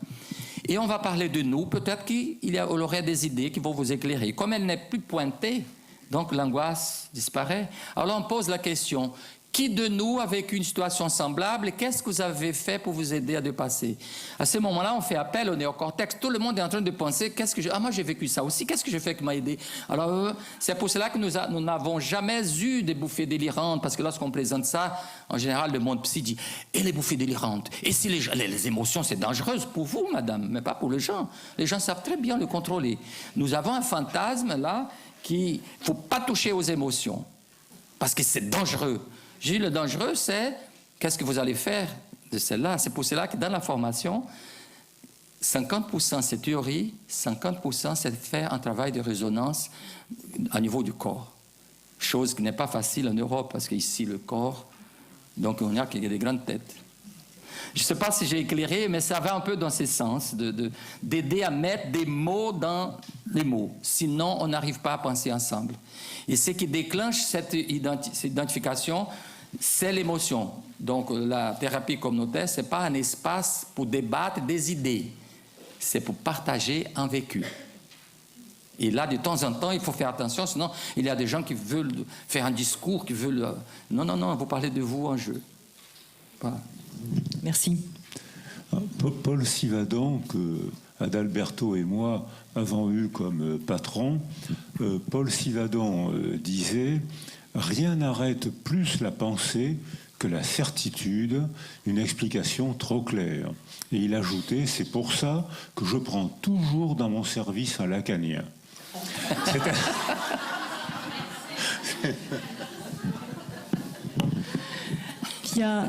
Et on va parler de nous. Peut-être qu'il aurait des idées qui vont vous éclairer. Comme elle n'est plus pointée, donc l'angoisse disparaît. Alors on pose la question, qui de nous a vécu une situation semblable? Qu'est-ce que vous avez fait pour vous aider à dépasser? À ce moment-là, on fait appel au néocortex. Tout le monde est en train de penser, moi j'ai vécu ça aussi, qu'est-ce que j'ai fait qui m'a aidé? Alors c'est pour cela que nous n'avons jamais eu des bouffées délirantes, parce que lorsqu'on présente ça, en général, le monde psy dit, et les bouffées délirantes? Et si les émotions, c'est dangereux pour vous, madame, mais pas pour les gens. Les gens savent très bien le contrôler. Nous avons un fantasme là, qu'il ne faut pas toucher aux émotions, parce que c'est dangereux. J'ai dit, le dangereux, c'est qu'est-ce que vous allez faire de celle-là. C'est pour cela que dans la formation, 50% c'est théorie, 50% c'est faire un travail de résonance au niveau du corps. Chose qui n'est pas facile en Europe, parce qu'ici, le corps, donc on a qu'il y a des grandes têtes. Je ne sais pas si j'ai éclairé, mais ça va un peu dans ce sens, d'aider à mettre des mots dans les mots. Sinon, on n'arrive pas à penser ensemble. Et ce qui déclenche cette identification, c'est l'émotion. Donc, la thérapie communautaire, ce n'est pas un espace pour débattre des idées. C'est pour partager un vécu. Et là, de temps en temps, il faut faire attention, sinon, il y a des gens qui veulent faire un discours, qui veulent... Non, vous parlez de vous en jeu. Voilà. Merci. Paul Sivadon, que Adalberto et moi avons eu comme patron, Paul Sivadon disait « Rien n'arrête plus la pensée que la certitude, une explication trop claire. » Et il ajoutait « C'est pour ça que je prends toujours dans mon service un lacanien. » Bien.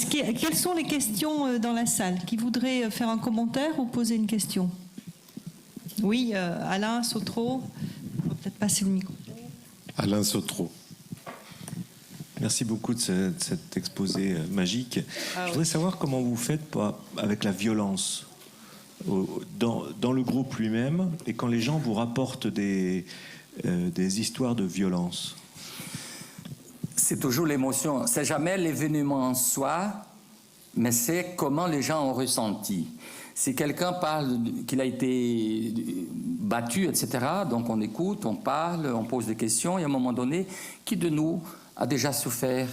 Quelles sont les questions dans la salle? Qui voudrait faire un commentaire ou poser une question? Oui, Alain Sautreau. On va peut-être passer le micro. Alain Sautreau. Merci beaucoup de cet exposé magique. Je voudrais savoir comment vous faites avec la violence dans le groupe lui-même et quand les gens vous rapportent des histoires de violence. C'est toujours l'émotion. C'est jamais l'événement en soi, mais c'est comment les gens ont ressenti. Si quelqu'un parle qu'il a été battu, etc., donc on écoute, on parle, on pose des questions, et à un moment donné, qui de nous a déjà souffert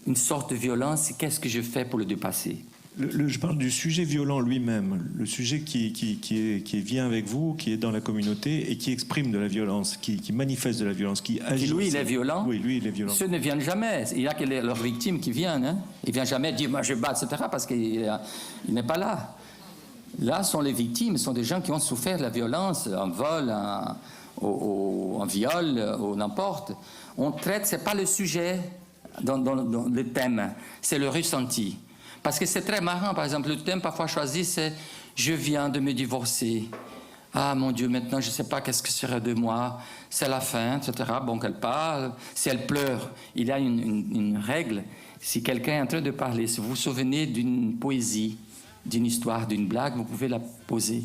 une sorte de violence, et qu'est-ce que je fais pour le dépasser? Je parle du sujet violent lui-même, le sujet qui vient avec vous, qui est dans la communauté et qui exprime de la violence, qui manifeste de la violence, qui agit. Lui, il est violent. Oui, lui, il est violent. Ceux ne viennent jamais. Il y a que leurs victimes qui viennent. Hein. Il ne vient jamais dire « moi je bats », etc., parce qu'il n'est pas là. Là sont les victimes, ce sont des gens qui ont souffert de la violence, un vol, un viol, ou n'importe. On traite, ce n'est pas le sujet dans le thème, c'est le ressenti. Parce que c'est très marrant, par exemple, le thème parfois choisi, c'est « je viens de me divorcer ». Ah, mon Dieu, maintenant, je ne sais pas qu'est-ce que serait de moi. C'est la fin, etc. Bon, qu'elle parle. Si elle pleure, il y a une règle. Si quelqu'un est en train de parler, si vous vous souvenez d'une poésie, d'une histoire, d'une blague, vous pouvez la poser.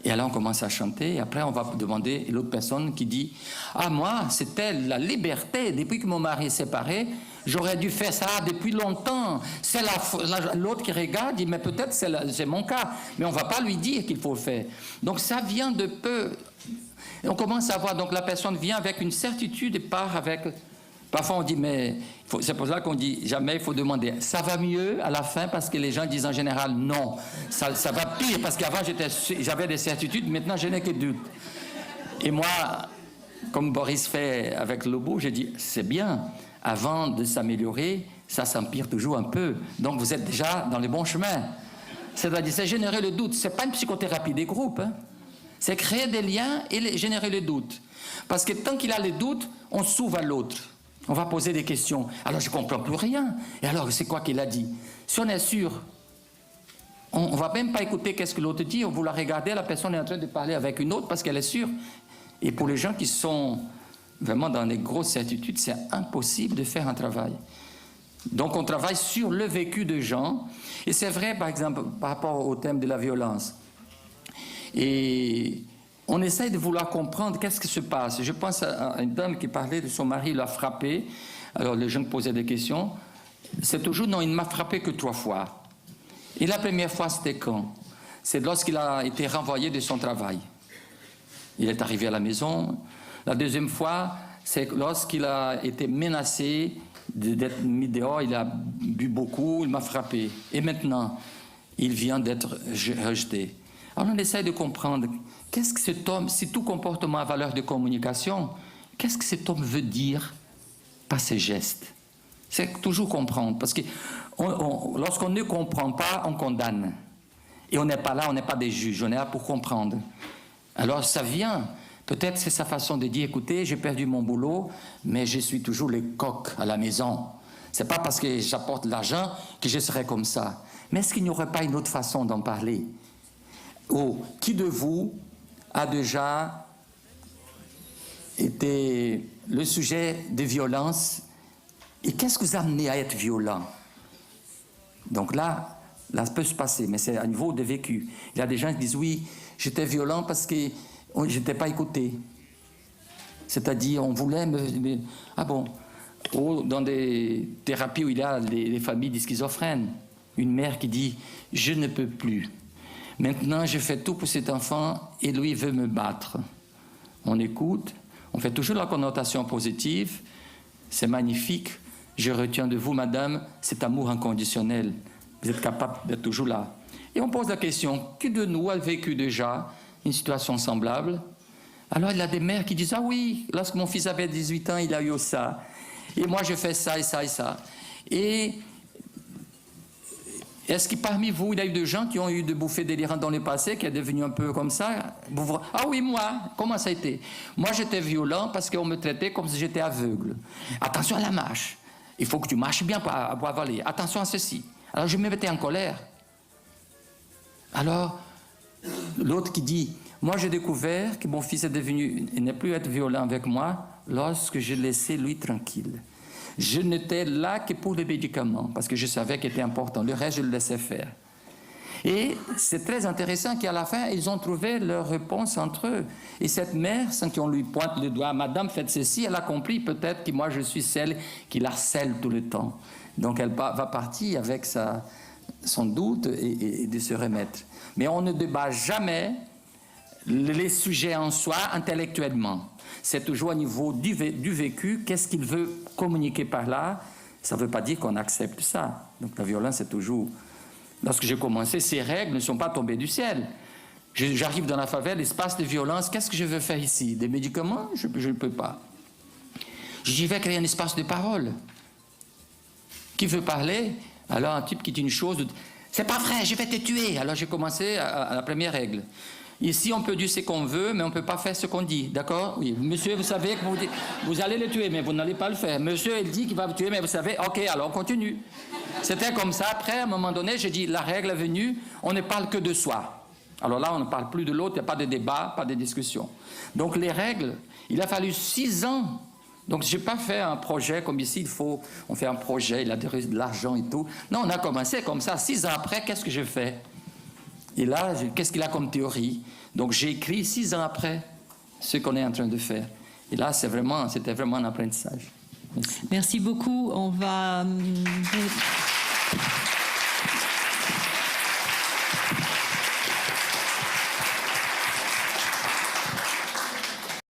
Et alors, on commence à chanter. Et après, on va demander l'autre personne qui dit « Ah, moi, c'était la liberté. Depuis que mon mari est séparé, j'aurais dû faire ça depuis longtemps. » C'est l'autre qui regarde, dit « Mais peut-être c'est mon cas. » Mais on ne va pas lui dire qu'il faut le faire. Donc, ça vient de peu. Et on commence à voir. Donc, la personne vient avec une certitude et part avec... Parfois, on dit, mais c'est pour ça qu'on dit jamais, il faut demander. Ça va mieux à la fin parce que les gens disent en général non. Ça va pire parce qu'avant, j'avais des certitudes, maintenant, je n'ai que doute. Et moi, comme Boris fait avec Lobo, j'ai dit, c'est bien. Avant de s'améliorer, ça s'empire toujours un peu. Donc, vous êtes déjà dans le bon chemin. C'est-à-dire, c'est générer le doute. Ce n'est pas une psychothérapie des groupes. Hein. C'est créer des liens et générer le doute. Parce que tant qu'il a le doute, on s'ouvre à l'autre. On va poser des questions. Alors, je ne comprends plus rien. Et alors, c'est quoi qu'il a dit? Si on est sûr, on ne va même pas écouter qu'est-ce que l'autre dit. On va la regarder, la personne est en train de parler avec une autre parce qu'elle est sûre. Et pour les gens qui sont vraiment dans les grosses certitudes, c'est impossible de faire un travail. Donc on travaille sur le vécu de gens, et c'est vrai par exemple par rapport au thème de la violence. Et on essaye de vouloir comprendre qu'est-ce qui se passe. Je pense à une dame qui parlait de son mari l'a frappé. Alors les jeunes posaient des questions. C'est toujours non, il ne m'a frappé que 3 fois. Et la première fois c'était quand? C'est lorsqu'il a été renvoyé de son travail. Il est arrivé à la maison. La deuxième fois, c'est lorsqu'il a été menacé d'être mis dehors, il a bu beaucoup, il m'a frappé. Et maintenant, il vient d'être rejeté. Alors on essaie de comprendre, qu'est-ce que cet homme, si tout comportement a valeur de communication, qu'est-ce que cet homme veut dire par ses gestes? C'est toujours comprendre, parce que lorsqu'on ne comprend pas, on condamne. Et on n'est pas là, on n'est pas des juges, on est là pour comprendre. Alors ça vient, peut-être c'est sa façon de dire, écoutez, j'ai perdu mon boulot, mais je suis toujours le coq à la maison. C'est pas parce que j'apporte de l'argent que je serai comme ça. Mais est-ce qu'il n'y aurait pas une autre façon d'en parler? Oh, qui de vous a déjà été le sujet de violence? Et qu'est-ce que vous a amené à être violent? Donc là peut se passer, mais c'est à niveau de vécu. Il y a des gens qui disent, oui, j'étais violent parce que je n'étais pas écouté. C'est-à-dire, on voulait me... Ah bon? Ou dans des thérapies où il y a les familles de schizophrènes, une mère qui dit, je ne peux plus. Maintenant, je fais tout pour cet enfant et lui veut me battre. On écoute, on fait toujours la connotation positive. C'est magnifique. Je retiens de vous, madame, cet amour inconditionnel. Vous êtes capable d'être toujours là. Et on pose la question, qui de nous a vécu déjà une situation semblable? Alors il y a des mères qui disent, ah oui, lorsque mon fils avait 18 ans, il a eu ça. Et moi, je fais ça et ça et ça. Et est-ce que parmi vous, il y a eu des gens qui ont eu des bouffées délirantes dans le passé, qui est devenu un peu comme ça? Ah oui, moi, comment ça a été? Moi, j'étais violent parce qu'on me traitait comme si j'étais aveugle. Attention à la marche. Il faut que tu marches bien pour avaler. Attention à ceci. Alors, je me mettais en colère. Alors, l'autre qui dit, moi, j'ai découvert que mon fils est devenu, il n'est plus être violent avec moi lorsque je laissais lui tranquille. Je n'étais là que pour les médicaments, parce que je savais qu'il était important. Le reste, je le laissais faire. Et c'est très intéressant qu'à la fin, ils ont trouvé leur réponse entre eux. Et cette mère, sans qu'on lui pointe le doigt, madame, faites ceci, elle a compris peut-être que moi, je suis celle qui l'harcèle tout le temps. Donc, elle va partir avec son doute et de se remettre. Mais on ne débat jamais les sujets en soi intellectuellement. C'est toujours au niveau du vécu, qu'est-ce qu'il veut communiquer par là. Ça ne veut pas dire qu'on accepte ça. Donc la violence, c'est toujours... Lorsque j'ai commencé, ces règles ne sont pas tombées du ciel. J'arrive dans la favelle, espace de violence, qu'est-ce que je veux faire ici? Des médicaments? Je ne peux pas. J'y vais créer un espace de parole. Qui veut parler? Alors un type qui dit une chose, c'est pas vrai, je vais te tuer. Alors j'ai commencé à la première règle. Ici, on peut dire ce qu'on veut, mais on ne peut pas faire ce qu'on dit, d'accord? Oui, monsieur, vous savez que vous allez le tuer, mais vous n'allez pas le faire. Monsieur, il dit qu'il va vous tuer, mais vous savez, ok, alors on continue. C'était comme ça. Après, à un moment donné, j'ai dit, la règle est venue, on ne parle que de soi. Alors là, on ne parle plus de l'autre, il n'y a pas de débat, pas de discussion. Donc les règles, il a fallu 6 ans. Donc je n'ai pas fait un projet comme ici, on fait un projet, il a de l'argent et tout. Non, on a commencé comme ça. 6 ans après, qu'est-ce que je fais? Et là, qu'est-ce qu'il a comme théorie? Donc j'ai écrit 6 ans après ce qu'on est en train de faire. Et là, c'était vraiment un apprentissage. Merci beaucoup. On va...